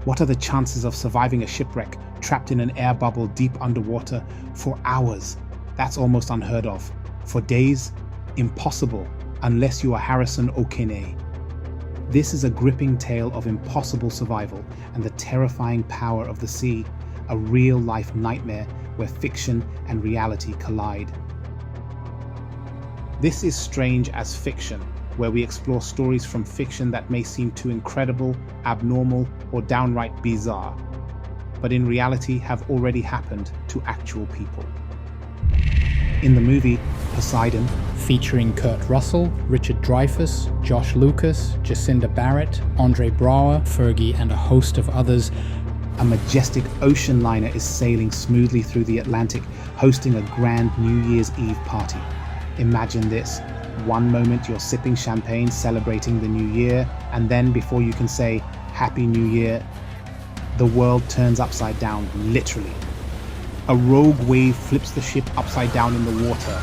What are the chances of surviving a shipwreck trapped in an air bubble deep underwater for hours? That's almost unheard of. For days? Impossible, unless you are Harrison Okene. This is a gripping tale of impossible survival and the terrifying power of the sea, a real-life nightmare where fiction and reality collide. This is Strange as Fiction, where we explore stories from fiction that may seem too incredible, abnormal, or downright bizarre, but in reality have already happened to actual people. In the movie Poseidon, featuring Kurt Russell, Richard Dreyfuss, Josh Lucas, Jacinda Barrett, Andre Braugher, Fergie, and a host of others, a majestic ocean liner is sailing smoothly through the Atlantic, hosting a grand New Year's Eve party. Imagine this. One moment you're sipping champagne, celebrating the new year, and then before you can say Happy New Year, the world turns upside down, literally. A rogue wave flips the ship upside down in the water.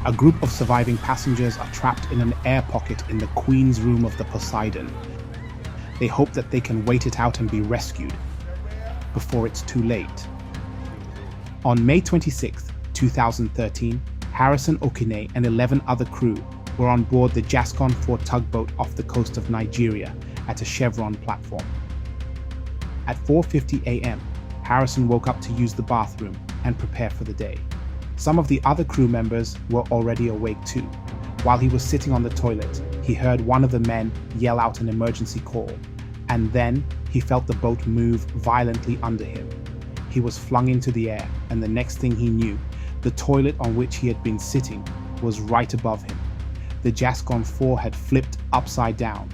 A group of surviving passengers are trapped in an air pocket in the Queen's room of the Poseidon. They hope that they can wait it out and be rescued before it's too late. On May 26, 2013, Harrison Okene and 11 other crew were on board the Jascon 4 tugboat off the coast of Nigeria at a Chevron platform. At 4:50 a.m., Harrison woke up to use the bathroom and prepare for the day. Some of the other crew members were already awake too. While he was sitting on the toilet, he heard one of the men yell out an emergency call, and then he felt the boat move violently under him. He was flung into the air, and the next thing he knew, the toilet on which he had been sitting was right above him. The Jascon 4 had flipped upside down.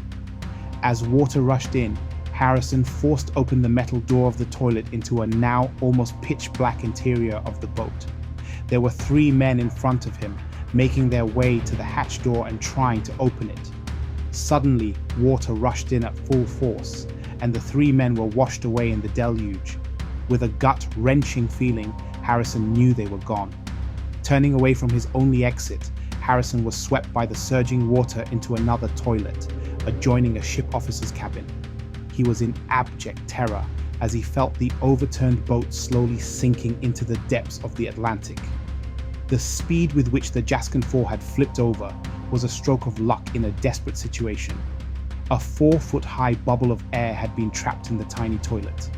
As water rushed in, Harrison forced open the metal door of the toilet into a now almost pitch black interior of the boat. There were 3 men in front of him, making their way to the hatch door and trying to open it. Suddenly, water rushed in at full force, and the 3 men were washed away in the deluge. With a gut-wrenching feeling, Harrison knew they were gone. Turning away from his only exit, Harrison was swept by the surging water into another toilet, adjoining a ship officer's cabin. He was in abject terror as he felt the overturned boat slowly sinking into the depths of the Atlantic. The speed with which the Jascon 4 had flipped over was a stroke of luck in a desperate situation. A 4-foot-high bubble of air had been trapped in the tiny toilet.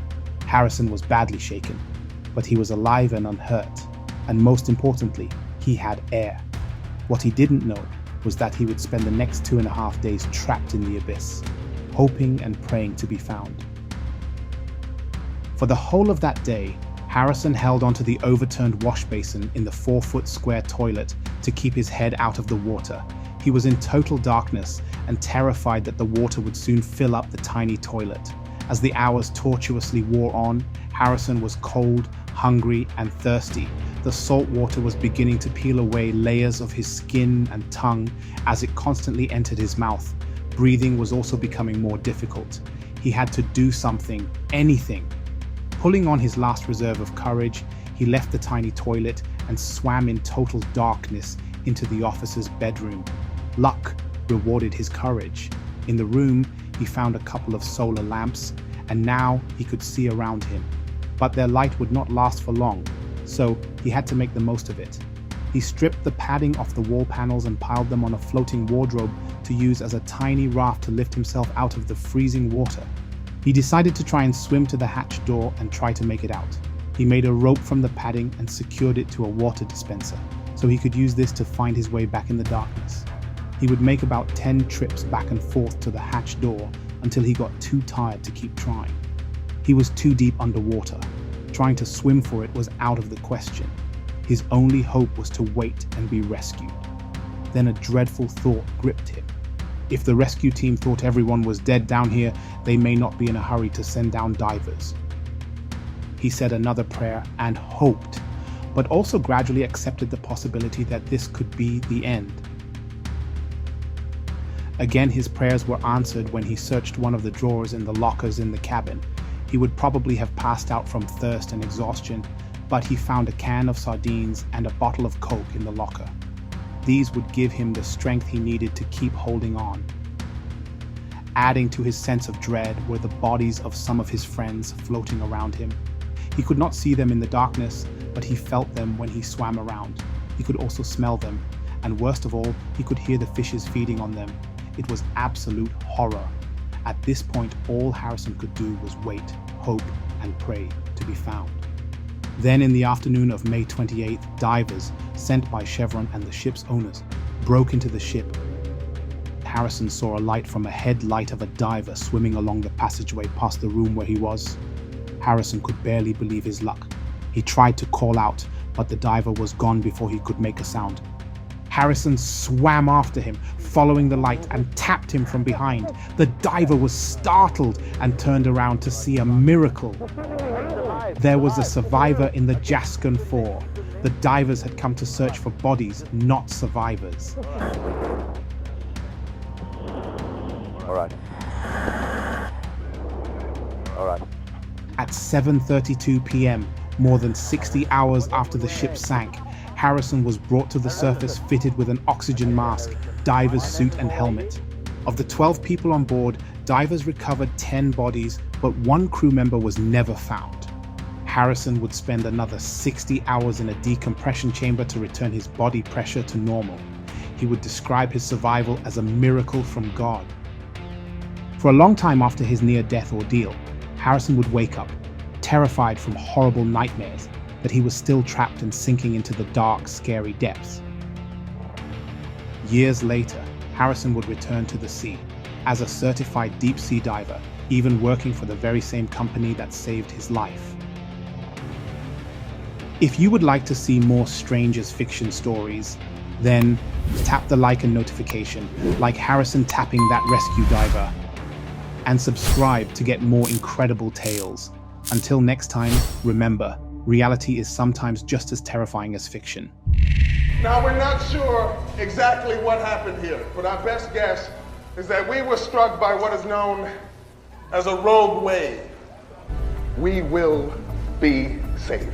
Harrison was badly shaken, but he was alive and unhurt, and most importantly, he had air. What he didn't know was that he would spend the next 2.5 days trapped in the abyss, hoping and praying to be found. For the whole of that day, Harrison held onto the overturned wash basin in the 4-foot square toilet to keep his head out of the water. He was in total darkness and terrified that the water would soon fill up the tiny toilet. As the hours tortuously wore on, Harrison was cold, hungry, and thirsty. The salt water was beginning to peel away layers of his skin and tongue as it constantly entered his mouth. Breathing was also becoming more difficult. He had to do something, anything. Pulling on his last reserve of courage, he left the tiny toilet and swam in total darkness into the officer's bedroom. Luck rewarded his courage. In the room, he found a couple of solar lamps, and now he could see around him. But their light would not last for long, so he had to make the most of it. He stripped the padding off the wall panels and piled them on a floating wardrobe to use as a tiny raft to lift himself out of the freezing water. He decided to try and swim to the hatch door and try to make it out. He made a rope from the padding and secured it to a water dispenser, so he could use this to find his way back in the darkness. He would make about 10 trips back and forth to the hatch door until he got too tired to keep trying. He was too deep underwater. Trying to swim for it was out of the question. His only hope was to wait and be rescued. Then a dreadful thought gripped him. If the rescue team thought everyone was dead down here, they may not be in a hurry to send down divers. He said another prayer and hoped, but also gradually accepted the possibility that this could be the end. Again, his prayers were answered when he searched one of the drawers in the lockers in the cabin. He would probably have passed out from thirst and exhaustion, but he found a can of sardines and a bottle of Coke in the locker. These would give him the strength he needed to keep holding on. Adding to his sense of dread were the bodies of some of his friends floating around him. He could not see them in the darkness, but he felt them when he swam around. He could also smell them, and worst of all, he could hear the fishes feeding on them. It was absolute horror. At this point, all Harrison could do was wait, hope, and pray to be found. Then in the afternoon of May 28th, divers, sent by Chevron and the ship's owners, broke into the ship. Harrison saw a light from a headlight of a diver swimming along the passageway past the room where he was. Harrison could barely believe his luck. He tried to call out, but the diver was gone before he could make a sound. Harrison swam after him, following the light, and tapped him from behind. The diver was startled and turned around to see a miracle. There was a survivor in the Jaskin 4. The divers had come to search for bodies, not survivors. All right. At 7:32 p.m., more than 60 hours after the ship sank, Harrison was brought to the surface fitted with an oxygen mask, diver's suit and helmet. Of the 12 people on board, divers recovered 10 bodies, but one crew member was never found. Harrison would spend another 60 hours in a decompression chamber to return his body pressure to normal. He would describe his survival as a miracle from God. For a long time after his near-death ordeal, Harrison would wake up, terrified from horrible nightmares, that he was still trapped and sinking into the dark, scary depths. Years later, Harrison would return to the sea as a certified deep-sea diver, even working for the very same company that saved his life. If you would like to see more strange as fiction stories, then tap the like and notification, like Harrison tapping that rescue diver, and subscribe to get more incredible tales. Until next time, remember, reality is sometimes just as terrifying as fiction. Now, we're not sure exactly what happened here, but our best guess is that we were struck by what is known as a rogue wave. We will be safe.